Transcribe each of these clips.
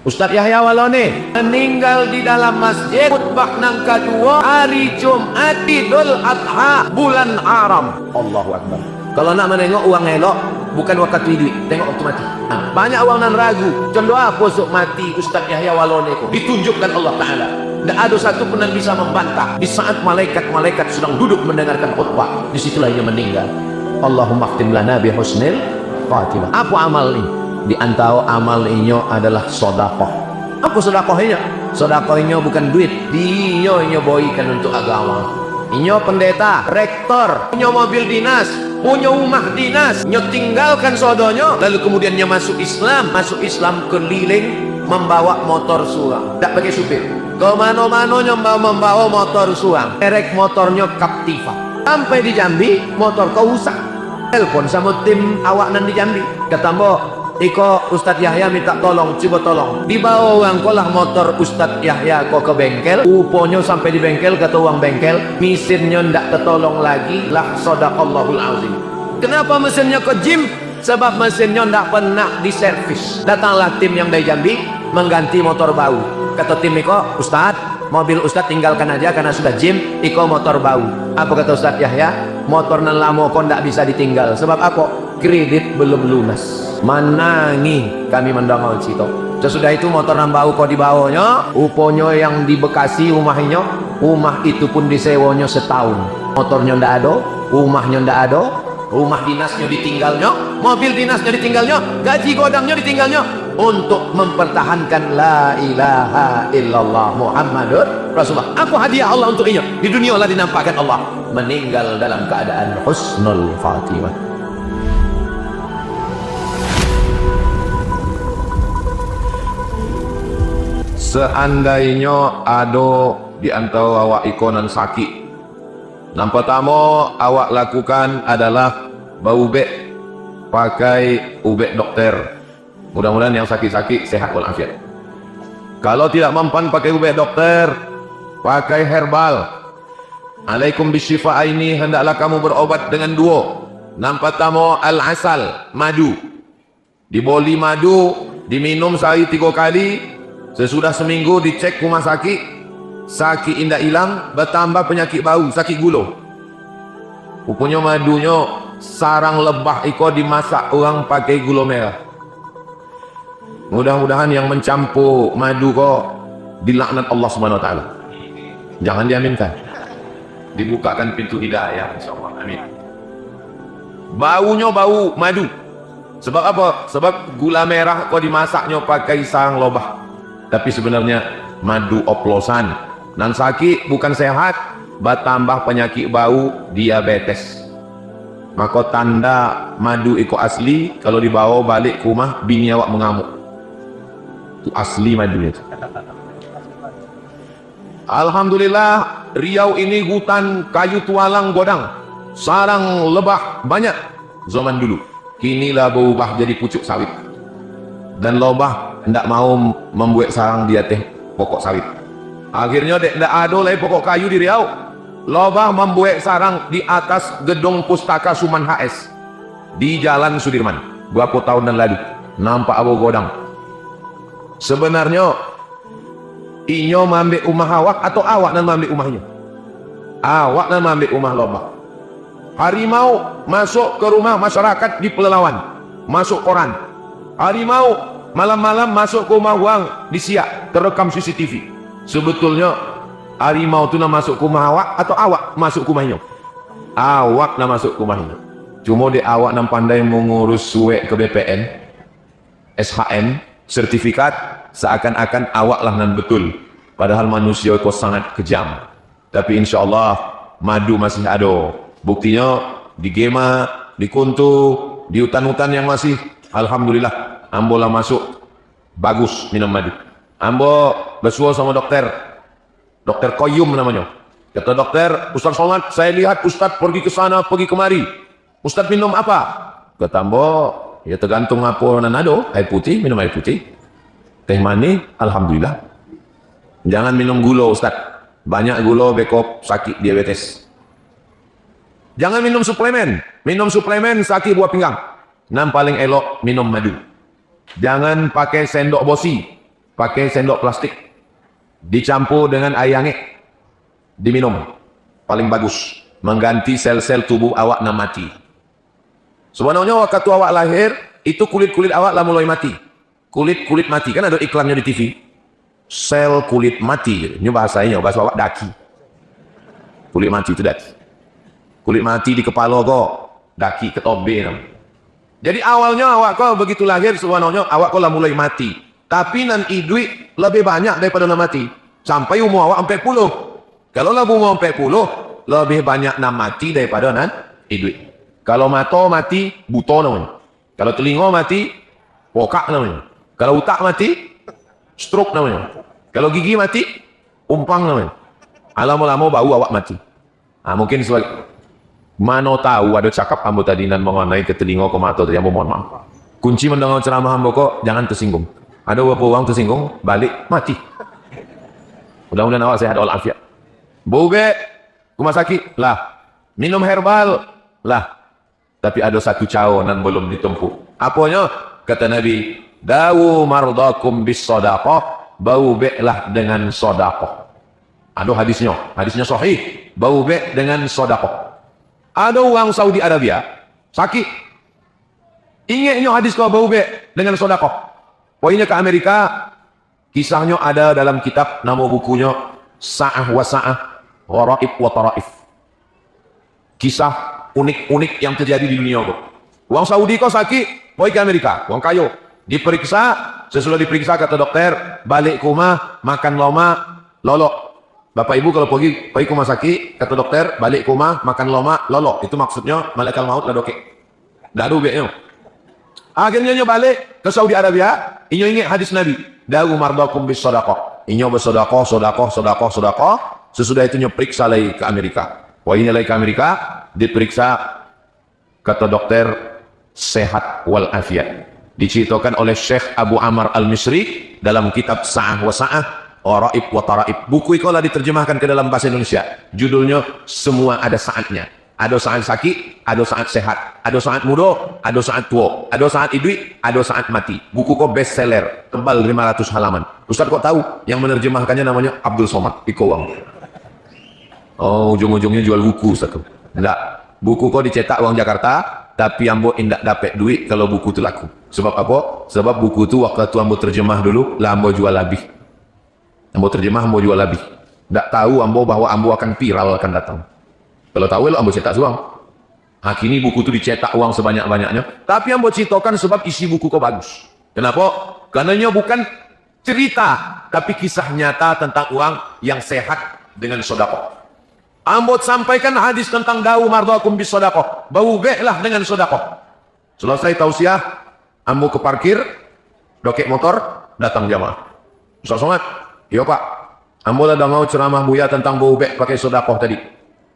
Ustaz Yahya Walone meninggal di dalam masjid khutbah nang kedua hari Jumat Idul Adha bulan Haram. Allahu Akbar. Kalau nak menengok uang elok bukan waktu duit, tengok waktu mati. Banyak orang nan ragu, contoh apa sok mati Ustaz Yahya Walone ko ditunjukkan Allah Ta'ala. Tidak ada satu pun yang bisa membantah. Di saat malaikat-malaikat sedang duduk mendengarkan khutbah, disitulah ia meninggal. Allahumma khtim lana bi husnil khatimah. Apa amal ini? Di antara amal inyo adalah sedekah. Apa sedekahnya? Sedekahnya bukan duit, dia inyo boykan untuk agama. Inyo pendeta, rektor, punya mobil dinas, punya rumah dinas, inyo tinggalkan sodonya, lalu kemudian inyo masuk Islam keliling membawa motor suang, tak pakai supir. Kemana-mana membawa motor suang, merek motornya Captiva. Sampai di Jambi, motor kau rusak. Telepon sama tim awak nan di Jambi, kata mbok, iko Ustadz Yahya minta tolong, coba tolong dibawa uang kolah motor Ustadz Yahya kok ke bengkel. Uponya sampai di bengkel, kata uang bengkel mesinnya ndak tertolong lagi. Lah sadaqallahul azim. Kenapa mesinnya ke gym? Sebab mesinnya ndak pernah diservis. Datanglah tim yang dari Jambi mengganti motor bau. Kata tim iko, Ustadz mobil Ustadz tinggalkan aja karena sudah gym, iko motor bau. Apa kata Ustadz Yahya? Motor nan lama kok ndak bisa ditinggal. Sebab apa? Kredit belum lunas. Menangi kami mendengar cito. Sesudah itu motor nambau kok dibawanya, uponya yang di Bekasi rumahnya, rumah itu pun disewanya setahun. Motornya ndak ada, rumahnya ndak ada, rumah dinasnya ditinggalnya, mobil dinasnya ditinggalnya, gaji godangnya ditinggalnya, untuk mempertahankan la ilaha illallah Muhammadur Rasulullah. Apa hadiah Allah untuk ini? Di dunia Allah dinampakkan Allah meninggal dalam keadaan husnul khatimah. Seandainya ada di antara awak ikonan sakit, yang pertama awak lakukan adalah berubek pakai ubek dokter. Mudah-mudahan yang sakit-sakit sehat walafiat. Kalau tidak mempan pakai ubek dokter, pakai herbal. Alaikum bisyifa ini, hendaklah kamu berobat dengan dua. Yang pertama al-asal, madu. Diboli madu, diminum sehari 3 kali. Sesudah seminggu dicek rumah sakit indah hilang, bertambah penyakit baru, sakit gula. Rupanya madunya sarang lebah iko dimasak orang pakai gula merah. Mudah-mudahan yang mencampur madu kok dilaknat Allah Subhanahu wa taala. Jangan diaminkan. Dibukakan pintu hidayah insyaallah. Amin. Baunya bau madu. Sebab apa? Sebab gula merah kok dimasaknya pakai sarang lebah. Tapi sebenarnya madu oplosan. Nan sakit bukan sehat, bertambah penyakit bau, diabetes. Maka tanda madu iko asli, kalau dibawa balik ke rumah bini awak mengamuk. Itu asli madunya. Alhamdulillah Riau ini hutan kayu tualang godang, sarang lebah banyak zaman dulu. Kinilah berubah jadi pucuk sawit. Dan lebah tidak mau membuat sarang di atas pokok sawit. Akhirnya tidak ada lagi pokok kayu di Riau. Lebah membuat sarang di atas gedung pustaka Suman HS di Jalan Sudirman. Berapa tahun yang lalu nampak abu godang. Sebenarnya inyo mengambil rumah awak atau awak yang mengambil rumahnya? Awak yang mengambil rumah lebah. Harimau masuk ke rumah masyarakat di Pelelawan, masuk koran. Harimau malam-malam masuk ke rumah orang di Siak, terekam CCTV. Sebetulnya harimau itu nak masuk ke rumah awak atau awak masuk ke rumahnya? Awak nak masuk ke rumahnya. Cuma dia awak nak pandai mengurus suek ke BPN, SHM, sertifikat, seakan-akan awak lah nan betul. Padahal manusia itu sangat kejam. Tapi insya Allah madu masih ada. Buktinya di Gema, di Kuntu, di hutan-hutan yang masih, alhamdulillah, ambo lah masuk bagus minum madu. Ambo bersuara sama dokter Koyum namanya. Kata dokter, Ustaz Somad, saya lihat Ustaz pergi ke sana, pergi kemari. Ustaz minum apa? Kata ambo, ya tergantung apa nan ada. Air putih, minum air putih. Teh manis, alhamdulillah. Jangan minum gula Ustaz. Banyak gula bekop sakit diabetes. Jangan minum suplemen. Minum suplemen sakit buah pinggang. Yang paling elok minum madu. Jangan pakai sendok bosi. pakai sendok plastik, dicampur dengan air hangat, diminum. Paling bagus, mengganti sel-sel tubuh awak yang mati. Sebenarnya waktu awak lahir, itu kulit-kulit awak lah mulai mati. Kulit-kulit mati, kan ada iklannya di TV. Sel kulit mati, ini bahasanya, bahasa awak daki. Kulit mati itu daki. Kulit mati di kepala kok, daki ketobe. Jadi awalnya awak kau begitu lahir, sebenarnya awak kau lah mulai mati. Tapi nanti duit lebih banyak daripada nak mati. Sampai umur awak 40. Kalau lah umur 40, lebih banyak nak mati daripada nanti duit. Kalau mata mati, buta namanya. Kalau telinga mati, pokak namanya. Kalau otak mati, stroke namanya. Kalau gigi mati, umpang namanya. Lama-lama bau awak mati. Mungkin sebagai mana tahu ada cakap ambo tadi nan mengenai ke telinga ke mata tadi, ambo mohon maaf. Kunci mendengar ceramah ambo kok jangan tersinggung. Ada beberapa orang tersinggung, balik mati. Mudah-mudahan awak sehat walafiat. Boge, rumah sakit lah. Minum herbal lah. Tapi ada satu cara nan belum ditempuh. Apanya? Kata Nabi, dawu mardakum bis sadaqah, bau be'lah dengan sedekah. Ada hadisnya sahih, bau be' dengan sedekah. Ada orang Saudi Arabia sakit, ingatnya hadis kau bau be' dengan sedekah. Poinnya ke Amerika, kisahnya ada dalam kitab, nama bukunya Sa'ah wa Sa'ah, Gharaib wa Taraif. Kisah unik-unik yang terjadi di dunia. Orang Saudi kau sakit, pergi ke Amerika, orang kayo, diperiksa, sesudah diperiksa kata dokter, balik ke rumah, makan lama, lolok. Bapak ibu kalau pergi ke rumah sakit, kata dokter, balik ke rumah, makan lama, lolok. Itu maksudnya malaikat maut lah dokek. Daru biaknya. Akhirnya balik ke Saudi Arabia, inyo ingat hadis Nabi, daru mardakum bis sadaqah. Inyo bersedekah, sedekah. Sesudah itu inyo periksa lagi ke Amerika. Wah ini lagi ke Amerika, diperiksa, kata dokter, sehat walafiat. Diceritakan oleh Syekh Abu Amr Al-Misri dalam kitab Sa'ah wa Sa'ah, Gharaib wa Taraib. Buku itu lah diterjemahkan ke dalam bahasa Indonesia. Judulnya Semua Ada Saatnya. Ada saat sakit, ada saat sehat, ada saat muda, ada saat tua, ada saat hidup, ada saat mati. Buku kok best seller, tebal 500 halaman. Ustaz kok tahu? Yang menerjemahkannya namanya Abdul Somad. Iko uang. Oh, ujung-ujungnya jual buku satu. Enggak. Buku kok dicetak uang Jakarta, tapi ambo indak dapat duit kalau buku itu laku. Sebab apa? Sebab buku itu waktu itu ambo terjemah dulu, lah ambo jual lebih. Ambo terjemah, ambo jual lebih. Tak tahu ambo bahwa ambo akan viral akan datang. Kalau tahu lo ambo cetak uang. Kini buku itu dicetak uang sebanyak-banyaknya. Tapi ambo ceritakan sebab isi buku kok bagus. Kenapa? Karenanya bukan cerita, tapi kisah nyata tentang uang yang sehat dengan sedekah. Ambo sampaikan hadis tentang dawu mardakum bis sedekah. Bau be'lah dengan sedekah. Selesai tausiah, ambo ke parkir, dokek motor, datang jamaah. Ustaz Somad, iya pak, ambo dah mau ceramah buya tentang bau be' pakai sedekah tadi.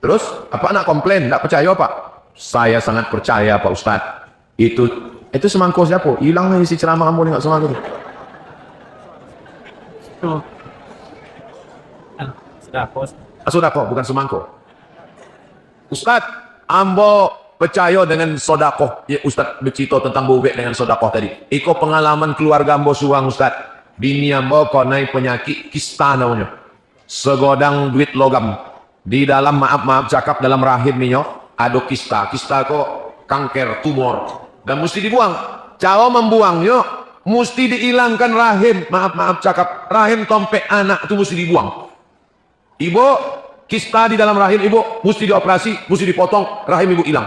Terus, apa nak komplain? Tak percaya pak? Saya sangat percaya pak Ustaz. Itu semangkuk siapa? Hilang isi ceramah ambo ni kat semangkuk tu. Sedekah bukan semangkuk. Ustaz, ambo percaya dengan sedekah. Ya Ustaz bercerita tentang bau be' dengan sedekah tadi. Iko pengalaman keluarga ambo suang Ustaz. Bini ambo kau naik penyakit kista namanya. Segodang duit logam. Di dalam maaf cakap dalam rahim minyo ada kista kok kanker tumor dan mesti dibuang. Cara membuangnya mesti dihilangkan rahim, maaf cakap rahim tompek anak itu mesti dibuang. Ibu kista di dalam rahim ibu mesti dioperasi, mesti dipotong, rahim ibu hilang.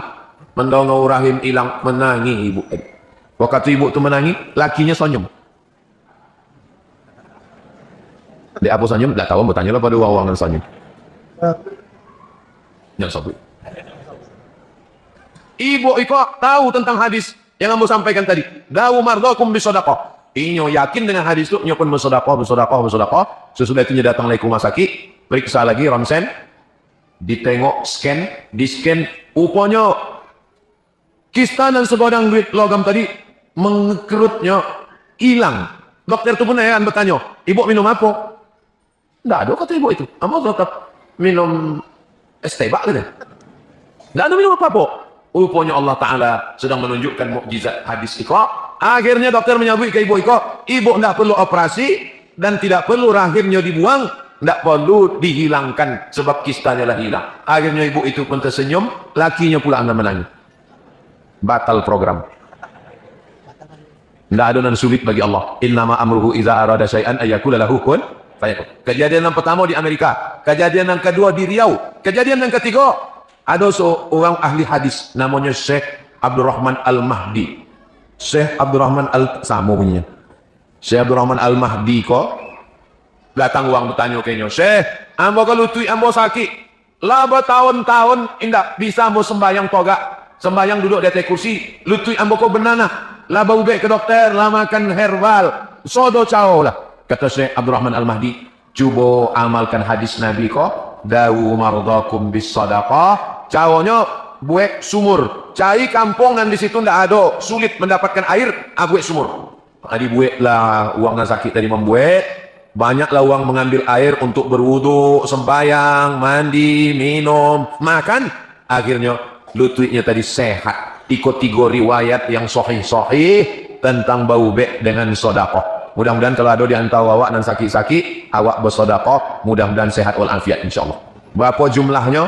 Mendongau rahim hilang, menangis ibu. Waktu ibu itu menangis, lakinya senyum. Dek apa senyum? Tak tahu, bertanya lah pada orang yang senyum. Yang sabut. Ibu iko tahu tentang hadis yang ambo sampaikan tadi. Dawu mardakum bisedekah. Inyo yakin dengan hadis itu, inyo pun bersedekah. Sesudah itu datang lagi ke rumah sakit, periksa lagi ronsen, ditengok scan, di scan, upanya kista dan segodang duit logam tadi mengkerutnya hilang. Dokter itu pun bertanya, ibu minum apa? Tidak ada kata ibu itu. Ambo tetap minum es teh bak gitu. Tidak ada minum apa-apa. Rupanya Allah Ta'ala sedang menunjukkan mukjizat hadis Iqra. Akhirnya dokter menyebut ke ibu Iqra, ibu tidak perlu operasi, dan tidak perlu rahimnya dibuang, tidak perlu dihilangkan sebab kistanya lah hilang. Akhirnya ibu itu pun tersenyum, lakinya pula anda menangis. Batal program. Tidak ada yang sulit bagi Allah. Innama amruhu idza arada syai'an ayyakula lahu kun fayakun. Kejadian yang pertama di Amerika, kejadian yang kedua di Riau, kejadian yang ketiga ada seorang ahli hadis namanya Syekh Abdurrahman Al-Mahdi. Syekh Abdurrahman Al-Samo punya. Syekh Abdurrahman Al-Mahdi kok datang uang bertanya kayaknya, Syekh, ambo kelutui ambo sakit. Lah bertahun-tahun indak bisa ambo sembahyang toga. Sembahyang duduk di atas kursi, lutui ambo kok benana. Lah bau ke dokter, lah makan herbal. Sodo cao lah. Kata Syekh Abdurrahman Al-Mahdi, cuba amalkan hadis Nabi kok. Dawu mardakum bis sadaqah. Caonya buat sumur. Cai kampung dan di situ ndak ada, sulit mendapatkan air, buat sumur. Adi buat lah uang yang sakit tadi membuat. Banyaklah uang mengambil air untuk berwudu, sembahyang, mandi, minum, makan. Akhirnya lututnya tadi sehat. Ikut 3 riwayat yang sahih-sahih tentang bau bek dengan sodakoh. Mudah-mudahan kalau ada di antara awak dan sakit-sakit, awak bersodakoh, mudah-mudahan sehat walafiat insyaAllah. Berapa jumlahnya?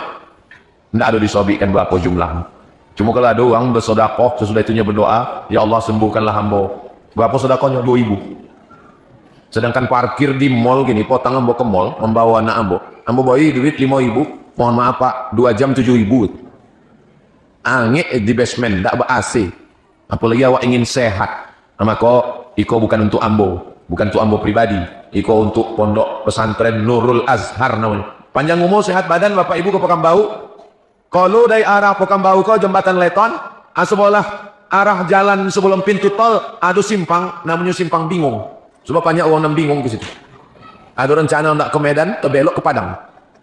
Tidak ada disobikkan berapa jumlahnya. Cuma kalau ada orang bersodakoh, sesudah itunya berdoa, ya Allah sembuhkanlah hamba. Berapa sodakohnya? 2.000. Sedangkan parkir di mall gini, potong ambo ke mall, membawa anak ambo. Ambo bawa duit 5.000, mohon maaf pak, 2 jam 7.000. Angin di basement, tak ber-AC. Apalagi awak ingin sehat. Maka, iko bukan untuk ambo. Bukan untuk ambo pribadi. Iko untuk pondok pesantren Nurul Azhar namanya. Panjang umur, sehat badan, bapak ibu ke Pekambau. Kalau dari arah Pekambau ke jembatan Leton, sebelah arah jalan sebelum pintu tol, ada simpang, namanya simpang bingung. Sebab banyak orang yang bingung ke situ. Ada rencana nak ke Medan, terbelok ke Padang.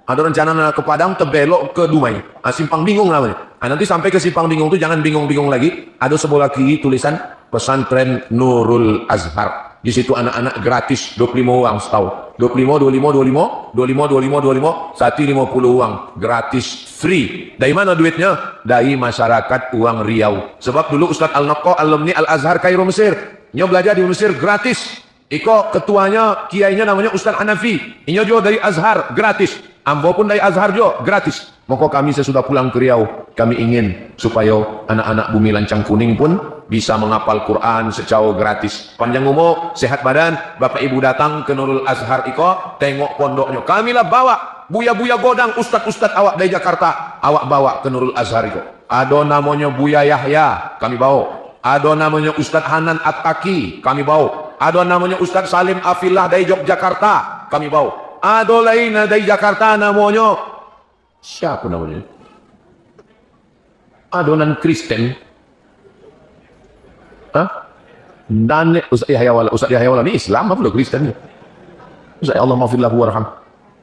Ada rencana nak ke Padang, terbelok ke Dumai. Simpang bingung namanya. Nanti sampai ke simpang bingung itu jangan bingung-bingung lagi. Ada sebelah kiri tulisan pesantren Nurul Azhar. Di situ anak-anak gratis 25 uang setahun. 25, 25, 25, 25, 25, 150 uang gratis free. Dari mana duitnya? Dari masyarakat uang Riau. Sebab dulu Ustaz Al-Naqqa alumni Al-Azhar Kairo Mesir. Nyo belajar di Mesir gratis. Iko ketuanya, kiainya namanya Ustaz Hanafi. Inyo juga dari Azhar gratis. Ambo pun dari Azhar juga gratis. Maka kami sesudah pulang ke Riau, kami ingin supaya anak-anak Bumi Lancang Kuning pun bisa menghafal Quran secara gratis. Panjang umur, sehat badan, bapak ibu datang ke Nurul Azhar iko, tengok pondoknya. Kamilah bawa buya-buya godang ustad-ustad awak dari Jakarta, awak bawa ke Nurul Azhar iko. Ada namanya Buya Yahya, kami bawa. Ada namanya Ustadz Hanan At-Taki, kami bawa. Ada namanya Ustadz Salim Afillah dari Yogyakarta, kami bawa. Ada lain dari Jakarta namanya siapa namanya? Adonan Kristen. Hah? Dan Ustaz Yahya Wala ini Islam apa lo Kristen? Ustaz Allah maafillahu warham.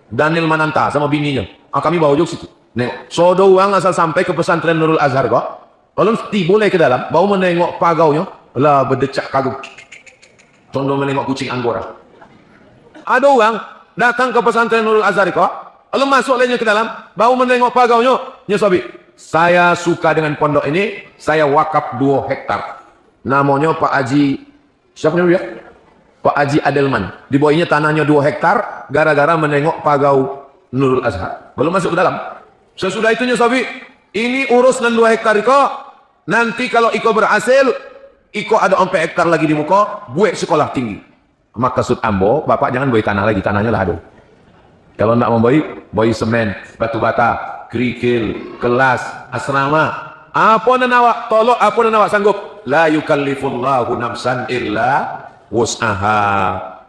Daniel Mananta sama bininya. Kami bawa juga situ. Nengok. Sodo uang asal sampai ke pesantren Nurul Azhar kok. Kalau boleh ke dalam, bawa menengok pagaunya, lah berdecak kagum. Contoh menengok kucing Anggora. Ada orang datang ke pesantren Nurul Azhar kok. Lalu masuk lainnya ke dalam, baru menengok pagaunya, nyesobi. Saya suka dengan pondok ini, saya wakaf 2 hektar. Namanya Pak Haji, siapa namanya? Pak Haji Adelman. Di bawahnya tanahnya 2 hektar, gara-gara menengok pagau Nurul Azhar. Belum masuk ke dalam. Sesudah itu nyesobi, ini urus dengan 2 hektar iko, nanti kalau iko berhasil, iko ada 4 hektar lagi di muka, buat sekolah tinggi. Maka maksud ambo, bapak jangan beli tanah lagi, tanahnya lah ada. Kalau nak membeli semen, batu bata, kerikil, kelas, asrama. Apa nan awak tolok, apa nan awak sanggup? La yukallifullahu nafsan illa wus'aha.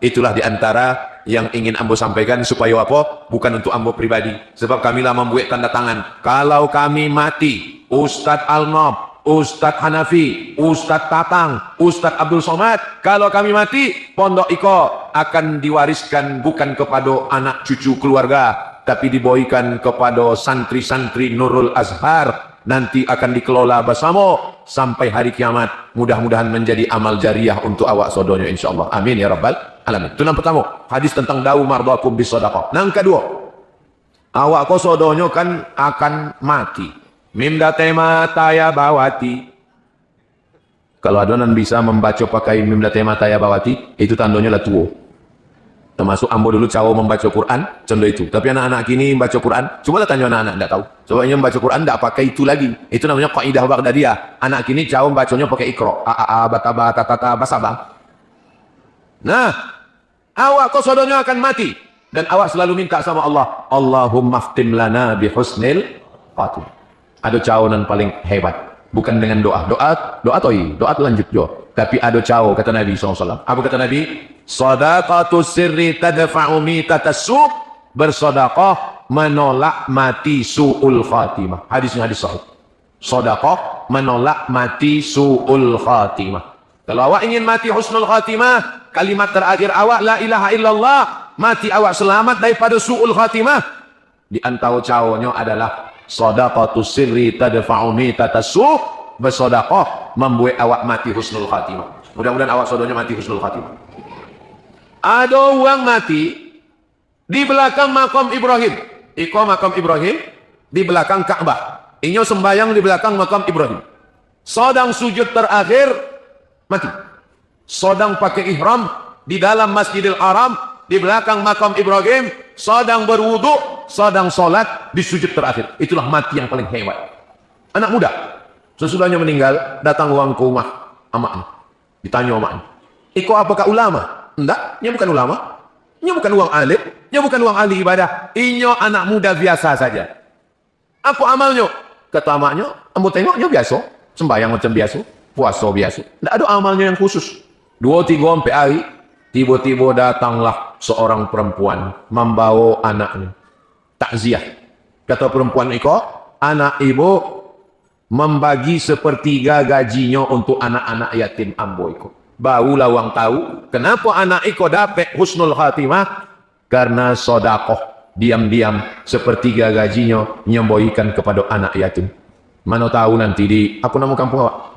Itulah diantara yang ingin ambo sampaikan supaya apa? Bukan untuk ambo pribadi. Sebab kamilah membuat tanda tangan. Kalau kami mati, Ustadz Al-Nob, Ustadz Hanafi, Ustadz Tatang, Ustadz Abdul Somad, kalau kami mati, pondok iko akan diwariskan bukan kepada anak cucu keluarga, tapi diberikan kepada santri-santri Nurul Azhar. Nanti akan dikelola bersama sampai hari kiamat. Mudah-mudahan menjadi amal jariah untuk awak sodonya insyaAllah. Amin ya rabbal alamin. Itu yang pertama, hadis tentang dawu mardakum bis sadaqah. Yang kedua, awak ko sodonya kan akan mati. Mimda tema taya bawati. Kalau adonan bisa membaca pakai mimda tema taya bawati, itu tandanya lah tua. Termasuk ambo dulu cara membaca Quran, contoh itu. Tapi anak-anak kini membaca Quran, cubalah tanya anak-anak, tidak tahu. Sebabnya membaca Quran tidak pakai itu lagi. Itu namanya kaidah Baghdadiyah. Anak kini cara membacanya pakai ikra. A, bataba, tatata, basabang. Nah, awak kosodonya akan mati. Dan awak selalu minta sama Allah, Allahumma ftim lana bihusnil khatimah. Ada cawanan paling hebat. Bukan dengan doa. Doa lanjut doa. Tapi ada caw, kata Nabi SAW. Apa kata Nabi? Sadaqatus sirri tadfa'u mitatas su'. Bersedekah menolak mati su'ul khatimah. Hadisnya hadis sahih. Sedekah menolak mati su'ul khatimah. Kalau awak ingin mati husnul khatimah, kalimat terakhir awak la ilaha illallah, mati awak selamat daripada su'ul khatimah. Di antara cawanya adalah sadaqatus sirri tadfa'u mitatas su'. Bersedekah membuat awak mati husnul khatimah. Mudah-mudahan awak saudaranya mati husnul khatimah. Ada orang mati di belakang makam Ibrahim. Iko makam Ibrahim di belakang Ka'bah. Inyo sembayang di belakang makam Ibrahim. Sedang sujud terakhir mati. Sedang pakai ihram di dalam Masjidil Haram di belakang makam Ibrahim, sedang berwudu, sedang solat di sujud terakhir. Itulah mati yang paling hebat. Anak muda sesudahnya meninggal, datang orang ke rumah amaknya. Ditanya amaknya, "Iko apakah ulama?" "Enggak, dia bukan ulama. Dia bukan orang alim, dia bukan orang ahli ibadah. Inyo anak muda biasa saja." "Apa amalnya?" Kata amaknya, "Ambo tengoknya biasa, sembahyang macam biasa, puasa biasa. Tidak ada amalnya yang khusus." 2-3 sampai hari, tiba-tiba datanglah seorang perempuan membawa anaknya. Takziah. Kata perempuan Iko, "Anak ibu membagi sepertiga gajinya untuk anak-anak yatim ambo Iko." Barulah orang tahu kenapa anak Iko dapat husnul khatimah, karena sedekah diam-diam sepertiga gajinya nyemboikan kepada anak yatim. Mana tahu nanti di apa nama kampung awak?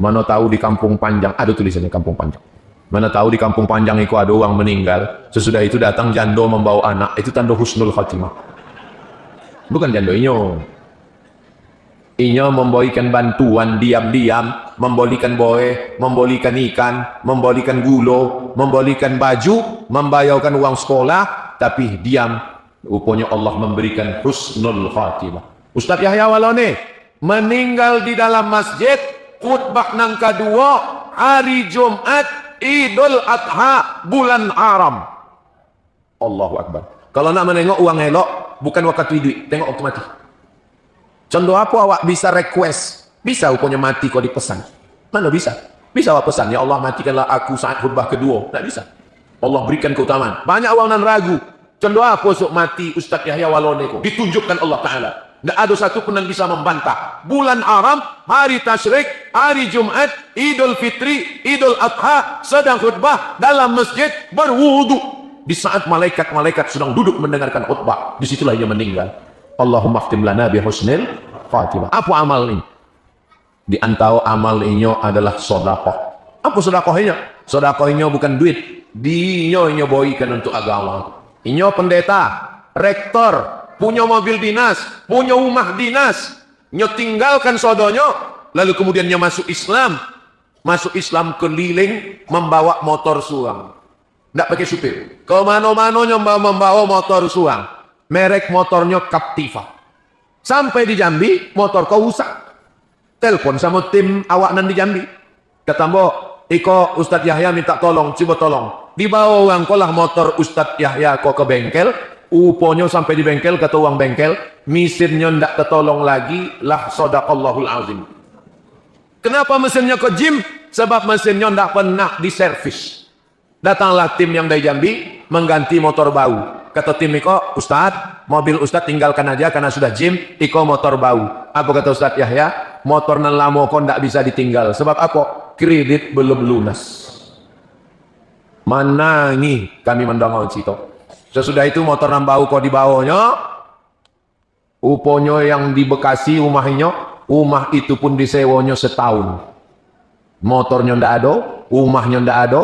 Mana tahu di Kampung Panjang ada tulisannya Kampung Panjang. Mana tahu di Kampung Panjang Iko ada orang meninggal, sesudah itu datang jando membawa anak, itu tanda husnul khatimah. Bukan jando Inyo memberikan bantuan diam-diam, memberikan boe, memberikan ikan, memberikan gula, memberikan baju, membayarkan uang sekolah, tapi diam. Rupanya Allah memberikan husnul khatimah. Ustaz Yahya Walone meninggal di dalam masjid, khutbah nang kedua, hari Jumat, Idul Adha, bulan Haram. Allahu Akbar. Kalau nak menengok uang elok, bukan waktu duit, tengok waktu mati. Contoh apa awak bisa request? Bisa rupanya mati kau dipesan. Mana bisa? Bisa awak pesan, "Ya Allah matikanlah aku saat khutbah kedua." Tak bisa. Allah berikan keutamaan. Banyak orang nan ragu. Contoh apa sok mati Ustaz Yahya Walone ko? Ditunjukkan Allah Ta'ala. Tak ada satu pun yang bisa membantah. Bulan Haram, hari tasyrik, hari Jumat, Idul Fitri, Idul Adha, sedang khutbah dalam masjid berwudu. Di saat malaikat-malaikat sedang duduk mendengarkan khutbah, disitulah ia meninggal. Allahumma khtim lana bi husnil khatimah. Apa amal ini? Di antara amal ini adalah sedekah. Apa sedekah ini? Sedekah ini bukan duit. Dinyo berikan untuk agama. Inyo pendeta, rektor, punya mobil dinas, punya rumah dinas, nyo tinggalkan sodonya, lalu kemudian nyo masuk Islam. Masuk Islam keliling membawa motor suang. Tidak pakai supir. Ke mana-mana nyo membawa motor suang. Merek motornya Captiva. Sampai di Jambi, motor kau rusak. Telepon sama tim awak nan di Jambi. Kata mbok, "Iko Ustadz Yahya minta tolong, coba tolong. Dibawa orang kolah motor Ustadz Yahya kok ke bengkel. Uponya sampai di bengkel, kata uang bengkel, mesinnya ndak tertolong lagi, lah sadaqallahul azim." Kenapa mesinnya ke gym? Sebab mesinnya ndak pernah diservis. Datanglah tim yang dari Jambi mengganti motor bau. Kata tim Iko, "Ustadz, mobil Ustadz tinggalkan aja karena sudah gym, Iko motor bau." Apa kata Ustadz Yahya? "Motor nan lama kok ndak bisa ditinggal. Sebab apa? Kredit belum lunas." Mana ini kami mendengar cerita. Sesudah itu motor nan bau kok dibawanya, uponya yang di Bekasi rumahnya, rumah itu pun disewanya setahun. Motornya ndak ada, rumahnya ndak ada,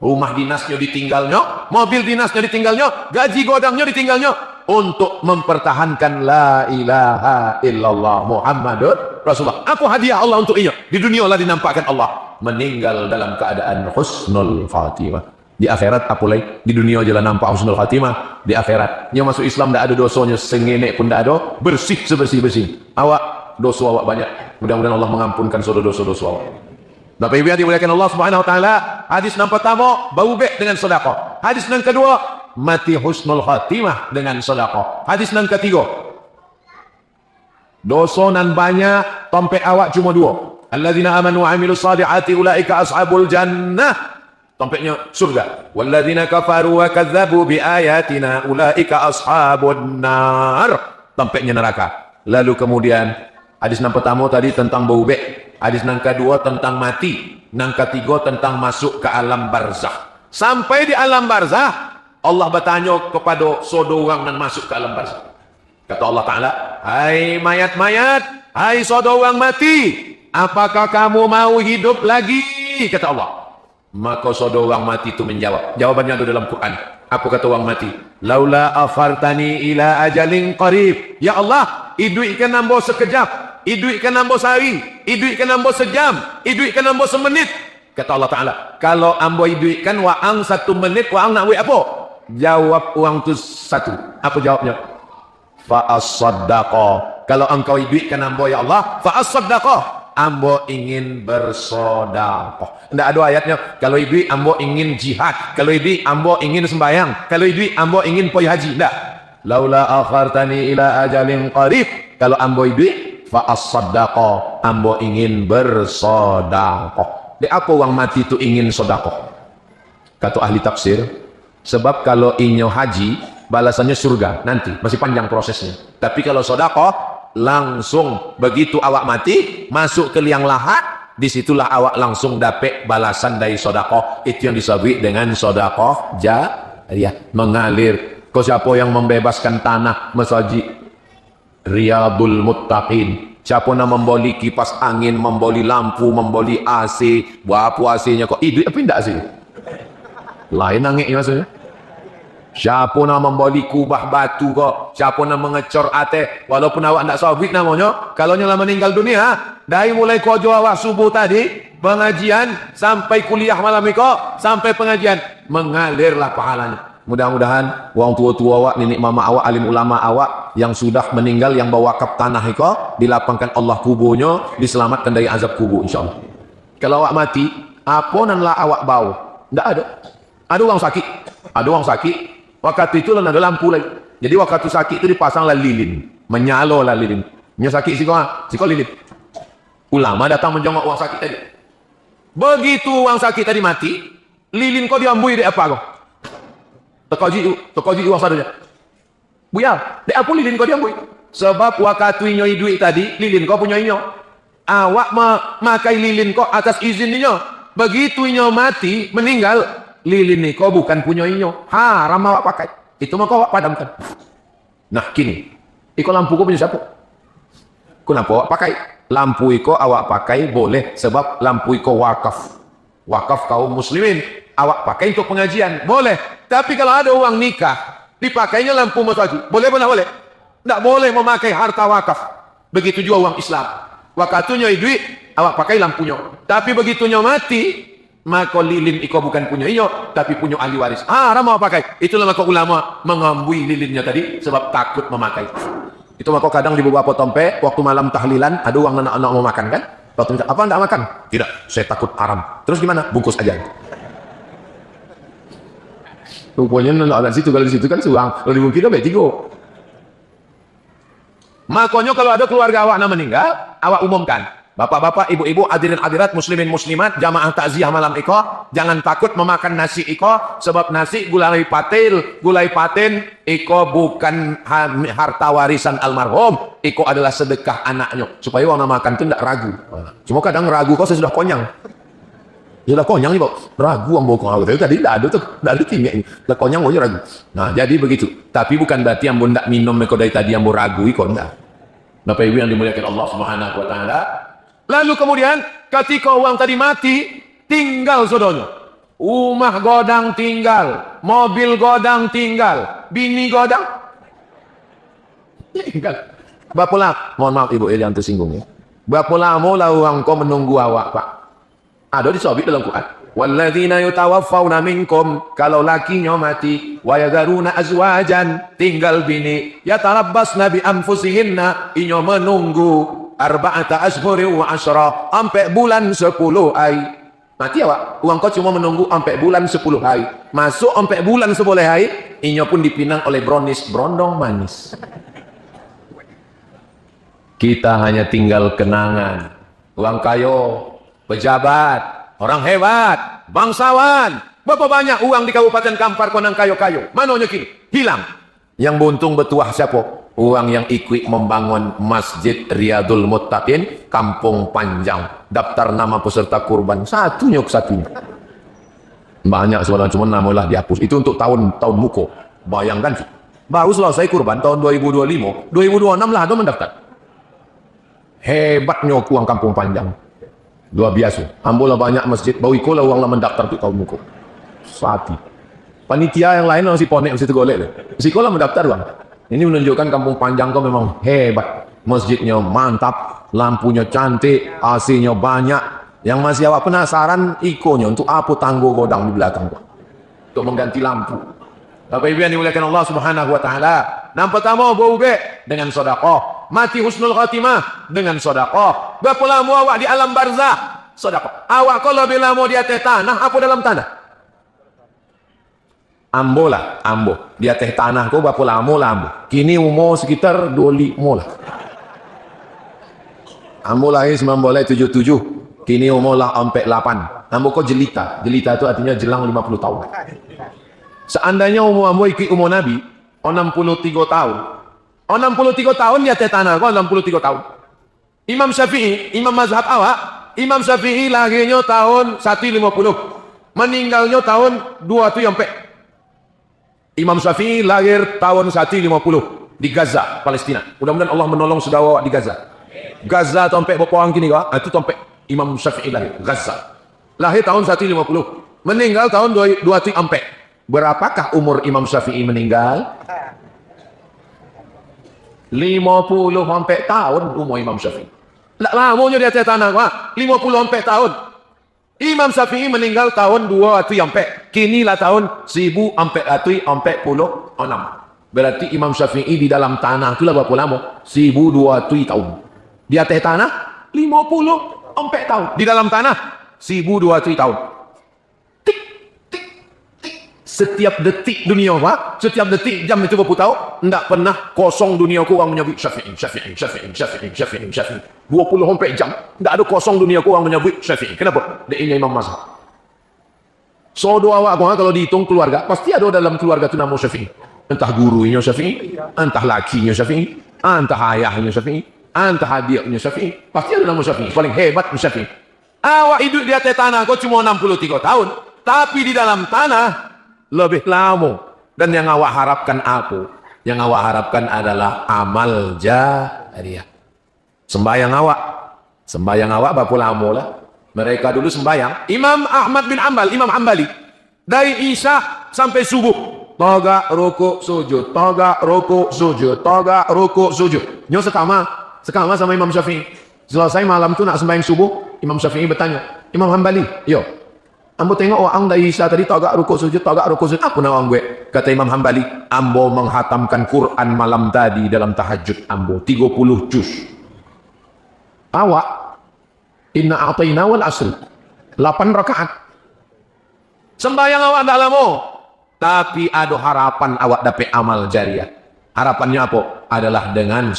rumah dinasnya ditinggalnya, mobil dinasnya ditinggalnya, gaji godangnya ditinggalnya, untuk mempertahankan la ilaha illallah Muhammadur Rasulullah. Apa hadiah Allah untuk ia? Di dunia lah dinampakkan Allah meninggal dalam keadaan husnul khatimah. Di akhirat apa lagi? Di dunia jalan nampak husnul khatimah, di akhirat nyo masuk Islam ndak ada dosanya sengene pun ndak ada, bersih sebersih-bersih. Awak dosa awak banyak. Mudah-mudahan Allah mengampunkan saudara dosa-dosa awak. Bapak Ibu yang dimuliakan Allah Subhanahu wa taala, hadis yang pertama bau bek dengan sedekah. Hadis yang kedua mati husnul khatimah dengan sedekah. Hadis yang ketiga dosa nan banyak tompe awak cuma dua. Alladzina amanu wa amilus salihati ulaika ashabul jannah. Tompeknya surga. Walladzina kafaru wa kadzdzabu biayatina ulaika ashabun nar. Tompeknya neraka. Lalu kemudian hadis yang pertama tadi tentang bau bek. Hadis yang kedua tentang mati. Yang ketiga tentang masuk ke alam barzakh. Sampai di alam barzakh Allah bertanya kepada saudara yang masuk ke alam barzakh. Kata Allah Ta'ala, hai mayat-mayat, hai saudara yang mati, apakah kamu mau hidup lagi? Kata Allah. Maka saudara yang mati itu menjawab. Jawabannya ada dalam Quran. Apa kata orang mati? Laula afartani ila ajalin qarib. Ya Allah, hidup ikan nambah sekejap. Hidup ikan nambah sehari, hidup ikan nambah sejam, hidup ikan nambah semenit. Kata Allah Ta'ala, kalau ambo hidup ikan waang 1 menit, waang nak buat apa? Jawab uang tu satu. Apa jawabnya? Fa'as-saddaqah. Kalau engkau hidup ikan ambo ya Allah, fa'as-saddaqah. Ambo ingin bersedekah. Tidak ada ayatnya. Kalau hidup ambo ingin jihad. Kalau hidup ambo ingin sembahyang. Kalau hidup ambo ingin pergi haji. Tidak. Laula akhartani ila ajalin qarib. Kalau ambo hidup fa'as-saddaqah, ambo ingin bersedekah. Di apa orang mati itu ingin sedekah? Kata ahli tafsir, sebab kalau inyo haji balasannya surga nanti, masih panjang prosesnya. Tapi kalau sedekah langsung begitu awak mati masuk ke liang lahat, disitulah awak langsung dapat balasan dari sedekah. Itu yang disebut dengan sedekah jariyah, mengalir. Kau siapa yang membebaskan tanah masjid Riyadul Muttaqin, siapa nak membeli kipas angin, membeli lampu, membeli AC, buat apa AC-nya kok hidup apa tidak sih? Lain angin maksudnya. Siapa nak membeli kubah batu kok, siapa nak mengecor ate, walaupun awak tak sabit namanya, kalau nyolah meninggal dunia, dari mulai kojo awak subuh tadi, pengajian, sampai kuliah malam iko, sampai pengajian, mengalirlah pahalanya. Mudah-mudahan wong tua-tua awak, nenek mama awak, alim ulama awak yang sudah meninggal, yang bawa wakaf tanah itu dilapangkan Allah kuburnya, diselamatkan dari azab kubur insyaallah. Kalau awak mati, apa nanlah awak bau? Tidak ada. Ada orang sakit. Ada orang sakit. Waktu itu ada lampu lagi. Jadi waktu sakit itu dipasanglah lilin, menyalolah lilin. Nya sakit siko lilin. Ulama datang menjenguk orang sakit tadi. Begitu orang sakit tadi mati, lilin kau diambui di apa kau? Tekoji uang sadonya. Buya, dek apa lilin kau diambui? Sebab waktu inyo hidup tadi, lilin kau punya inyo. Awak memakai lilin kau atas izin inyo. Begitu inyo mati, meninggal, lilin kau bukan punya inyo. Haram awak pakai. Itu maka awak padamkan. Nah kini, iko lampu kau punya siapa? Kenapa awak pakai? Lampu iko awak pakai boleh, sebab lampu iko wakaf. Wakaf kaum muslimin. Awak pakai untuk pengajian, boleh. Tapi kalau ada uang nikah, dipakainya lampu masjid, boleh boleh boleh. Tidak boleh memakai harta wakaf. Begitu juga uang Islam. Wakatunya duit, awak pakai lampunya. Tapi begitunya mati, maka lilin iko bukan punya inyo, tapi punya ahli waris. Haram awak pakai. Itulah maka ulama mengambui lilinnya tadi, sebab takut memakai. Itu maka kadang di beberapa tempat, waktu malam tahlilan, ada uang anak-anak mau makan kan? Waktu apa anda makan? Tidak, saya takut haram. Terus gimana? Bungkus aja. Rupanya nak situ, kalau di situ kan suang, kalau di bukit ada tigo. Makanya kalau ada keluarga awak nak meninggal, awak umumkan. Bapak-bapak, ibu-ibu, hadirin hadirat, muslimin muslimat, jamaah takziah malam iko, jangan takut memakan nasi iko, sebab nasi gulai patin iko bukan harta warisan almarhum, iko adalah sedekah anaknya, supaya orang makan itu tidak ragu. Cuma kadang ragu kau sudah konyang. Sudah konyang nih, Pak. Ragu ang bokong aku. Tadi tidak ada tuh, tidak ada tinggi. Sudah konyang aja ragu. Nah, jadi begitu. Tapi bukan berarti yang tidak minum meko dari tadi yang ragu iko ndak. Bapak Ibu yang dimuliakan Allah Subhanahu wa taala. Lalu kemudian ketika orang tadi mati, tinggal saudaranya. Rumah godang tinggal, mobil godang tinggal, bini godang tinggal. Berapa lama? Mohon maaf Ibu yang tersinggung ya. Berapa lama lah orang kau menunggu awak, Pak? Ada disebut dalam Quran. Walladzina yutawaffawna minkum, kalau lakinya mati, wa yadharuna azwajan, tinggal bini, yatarabbasna bi anfusihinna, inyo menunggu arba'ata ashhuri wa asyra, sampai bulan 10 hari. Mati awak, uang kau cuma menunggu sampai bulan 10 hari. Masuk sampai bulan 10 hari, inyo pun dipinang oleh brownies, brondong manis. Kita hanya tinggal kenangan. Uang kayo, pejabat, orang hebat, bangsawan, berapa banyak uang di Kabupaten Kampar konang kayo-kayo. Mananya kini? Hilang. Yang buntung betuah siapa? Uang yang ikut membangun Masjid Riyadul Muttaqin, Kampung Panjang. Daftar nama peserta kurban, satunya. Banyak sebenarnya, cuma namalah dihapus. Itu untuk tahun muko. Bayangkan, baru selesai kurban tahun 2025, 2026 lah ada mendaftar. Hebatnya uang Kampung Panjang. Luar biasa. Ambolah banyak masjid, bau ikolah uang lah mendaftar tu tahun muko. Sati. Panitia yang lain masih ponek, masih tergolek. Masih ikolah mendaftar uang. Ini menunjukkan Kampung Panjang kau memang hebat. Masjidnya mantap, lampunya cantik, AC-nya banyak. Yang masih awak penasaran ikonya untuk apa tangguh godang di belakang kau? Untuk mengganti lampu. Bapak Ibu yang dimuliakan Allah Subhanahu wa taala. Yang pertama berubah dengan sedekah. Mati husnul khatimah dengan sedekah. Berapa lama awak di alam barzah? Sedekah. Awak kalau lebih lama di atas tanah apa dalam tanah? Ambo lah, ambo. Di atas tanah kau berapa lama lah ambo. Kini umur sekitar 25 lah. Ambo lahir 1977. Kini umur lah 48. Ambo kau jelita. Jelita itu artinya jelang 50 tahun. Seandainya umur ambo ikut umur Nabi 63 tahun. 63 tahun di atas tanah kau 63 tahun. Imam Syafi'i, imam mazhab awak, Imam Syafi'i lahirnya tahun 150. Meninggalnya tahun 274. Imam Syafi'i lahir tahun 150 di Gaza, Palestina. Mudah-mudahan Allah menolong saudara di Gaza. Gaza sampai berapa orang kini kau? Itu sampai Imam Syafi'i lahir Gaza. Lahir tahun 150. Meninggal tahun 274. Berapakah umur Imam Syafi'i meninggal? 50 sampai tahun umur Imam Syafi'i. Lamanya di atas tanah, 50 sampai tahun. Imam Syafi'i meninggal tahun 274. Kinilah tahun 1446. Berarti Imam Syafi'i di dalam tanah itulah berapa lama? 1200 tahun. Di atas tanah 50 sampai tahun. Di dalam tanah 1200 tahun. Setiap detik dunia, setiap detik jam itu berapa tahun? Tidak pernah kosong dunia ku orang menyebut Syafi'i, Syafi'i, Syafi'i, Syafi'i, Syafi'i, Syafi'i. 20 sampai jam. Tidak ada kosong dunia ku orang menyebut Syafi'i. Kenapa? Dia ini Imam Mazhab. Saudara awak kalau dihitung keluarga, pasti ada dalam keluarga itu nama Syafi'i. Entah gurunya Syafi'i, entah lakinya Syafi'i, entah ayahnya Syafi'i, entah adiknya Syafi'i. Pasti ada nama Syafi'i. Paling hebat Syafi'i. Awak hidup di atas tanah kau cuma 63 tahun. Tapi di dalam tanah lebih lama. Dan yang awak harapkan apa? Yang awak harapkan adalah amal jariyah. Sembayang awak berapa lama lah? Mereka dulu sembayang. Imam Ahmad bin Ambal, Imam Hambali, dari Isya sampai subuh, toga rukuk sujud, toga rukuk sujud, toga rukuk sujud. Nyo sekama sama Imam Syafi'i. Selesai malam tu nak sembayang subuh, Imam Syafi'i bertanya, Imam Hambali, yo, ambo tengok orang dari Isya tadi tagak rukuk sujud. Apa nama orang gue? Kata Imam Hambali, ambo menghatamkan Quran malam tadi dalam tahajud ambo 30 juz. Awak inna a'tayna wal asr 8 rakaat. Sembahyang awak tak lama, tapi ada harapan awak dapat amal jariyah. Harapannya apa? Adalah dengan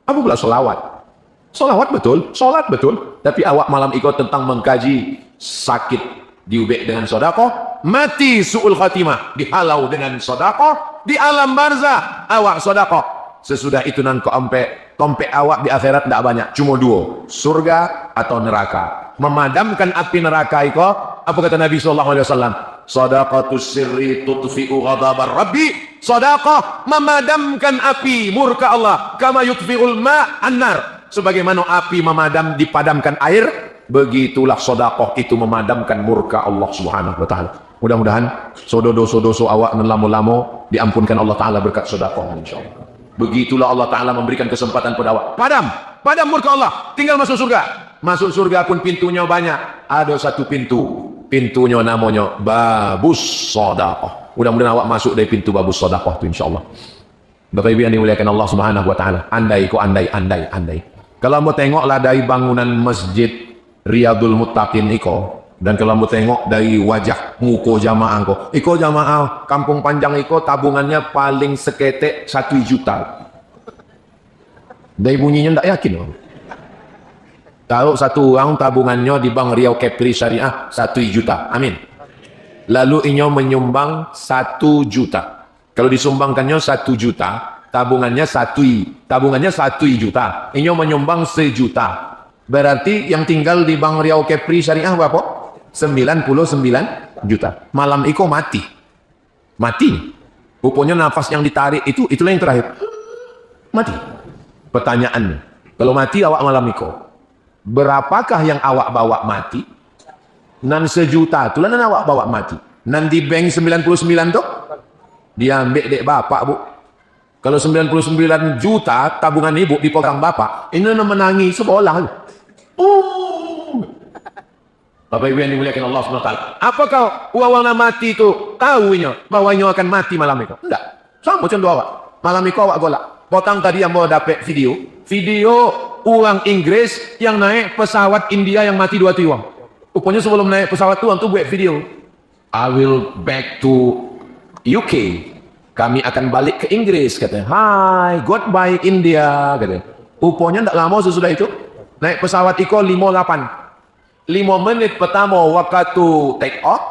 apa pula solawat. Solawat betul, solat betul, tapi awak malam ikut tentang mengkaji sakit diubek dengan sedekah, mati su'ul khatimah dihalau dengan sedekah, di alam barzah awak sedekah. Sesudah itu nanti tompe awak di akhirat tidak banyak, cuma 2, surga atau neraka. Memadamkan api neraka itu, apa kata Nabi SAW? Sadaqatus sirri tutfi'u ghadabar rabbi. Sedekah memadamkan api murka Allah, kama yutfi'ul ma'an nar. Sebagaimana api dipadamkan air, begitulah sedekah itu memadamkan murka Allah Subhanahu wa taala. Mudah-mudahan dosa-dosa awak lama-lama diampunkan Allah taala berkat sedekah insyaallah. Begitulah Allah taala memberikan kesempatan pada awak. Padam murka Allah, tinggal masuk surga. Masuk surga pun pintunya banyak. Ada satu pintu pintunya namanya Babus Shadaqah. Mudah-mudahan awak masuk dari pintu Babus Shadaqah itu insyaallah. Bapak Ibu yang dimuliakan Allah Subhanahu wa taala. Andai kalau mau tengoklah dari bangunan Masjid Riyadul Muttaqin iko, dan kalau mau tengok dari wajah muka jamaah iko jamaah Kampung Panjang iko tabungannya paling seketek 1 juta. Dari bunyinya tidak yakin. Tahu satu orang tabungannya di Bank Riau Kepri Syariah 1 juta. Amin. Lalu inyo menyumbang 1 juta. Kalau disumbangkannya 1 juta, tabungannya 1 juta. Inyo menyumbang 1 juta. Berarti yang tinggal di Bank Riau Kepri Syariah berapa? 99 juta. Malam iko mati. Rupanya nafas yang ditarik itulah yang terakhir. Mati. Pertanyaannya, kalau mati awak malam iko, berapakah yang awak bawa mati? Nan 1 juta itulah nan awak bawa mati. Nan di bank 99 tuh diambil dek bapak, Bu. Kalau 99 juta tabungan ibu dipegang bapak, ini menangi sekolah. Bapak Ibu yang dimuliakan Allah SWT. Apakah uang mati itu tahunya bahwa inyo akan mati malam itu? Enggak. Sama contoh awak. Malam itu awak golak. Potang tadi yang mau dapat video orang Inggris yang naik pesawat India yang mati 2 tiwang. Rupanya sebelum naik pesawat tuang tuh buat video. I will back to UK. Kami akan balik ke Inggris, katanya. Hai, goodbye India, katanya. Rupanya tidak lama sesudah itu naik pesawat Iko 58. 5 menit pertama waktu take off,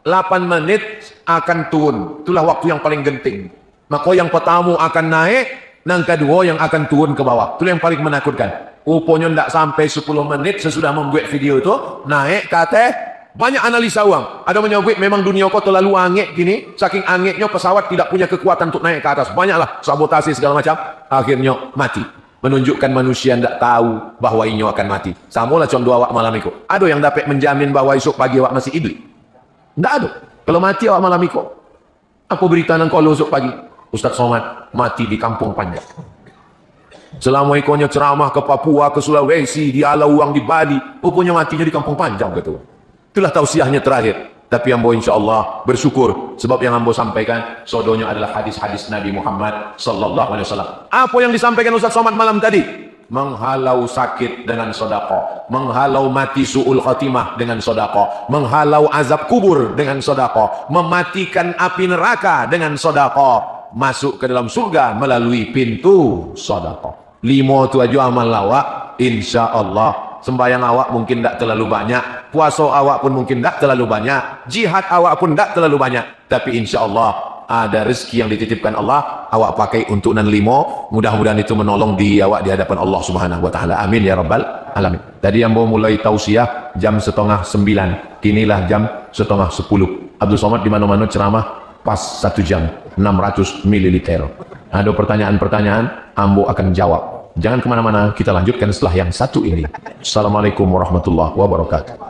8 menit akan turun. Itulah waktu yang paling genting. Maka yang pertama akan naik, yang kedua yang akan turun ke bawah. Itulah yang paling menakutkan. Rupanya tidak sampai 10 menit sesudah membuat video itu, naik kata banyak analisa uang. Ada menyebut memang dunia kau terlalu angin gini, saking anginnya pesawat tidak punya kekuatan untuk naik ke atas. Banyaklah sabotasi segala macam, akhirnya mati. Menunjukkan manusia tidak tahu bahwa inyo akan mati. Sama lah contoh awak malam itu. Ada yang dapat menjamin bahwa esok pagi awak masih hidup? Tidak ada. Kalau mati awak malam itu, apa berita nang kalau esok pagi? Ustaz Somad mati di Kampung Panjang. Selama ikonnya ceramah ke Papua, ke Sulawesi, di Alawang, di Bali, rupanya matinya di Kampung Panjang, gitu. Itulah tausiahnya terakhir. Tapi ambo insyaallah bersyukur sebab yang ambo sampaikan sodonya adalah hadis-hadis Nabi Muhammad sallallahu alaihi wasallam. Apa yang disampaikan Ustaz Somad malam tadi? Menghalau sakit dengan sedekah, menghalau mati suul khatimah dengan sedekah, menghalau azab kubur dengan sedekah, mematikan api neraka dengan sedekah, masuk ke dalam surga melalui pintu sedekah. 5 tu aja amal lawak insyaallah. Sembahyang awak mungkin tidak terlalu banyak, puasa awak pun mungkin tidak terlalu banyak, jihad awak pun tidak terlalu banyak, tapi insya Allah ada rezeki yang dititipkan Allah awak pakai untuk nan 5. Mudah-mudahan itu menolong di awak di hadapan Allah Subhanahu wa taala. Amin ya rabbal alamin. Tadi yang mau mulai tausiah jam 8:30, kinilah jam 9:30. Abdul Somad di mana-mana ceramah pas 1 jam 600 ml. Ada pertanyaan-pertanyaan, ambo akan jawab. Jangan kemana-mana, kita lanjutkan setelah yang satu ini. Assalamualaikum warahmatullahi wabarakatuh.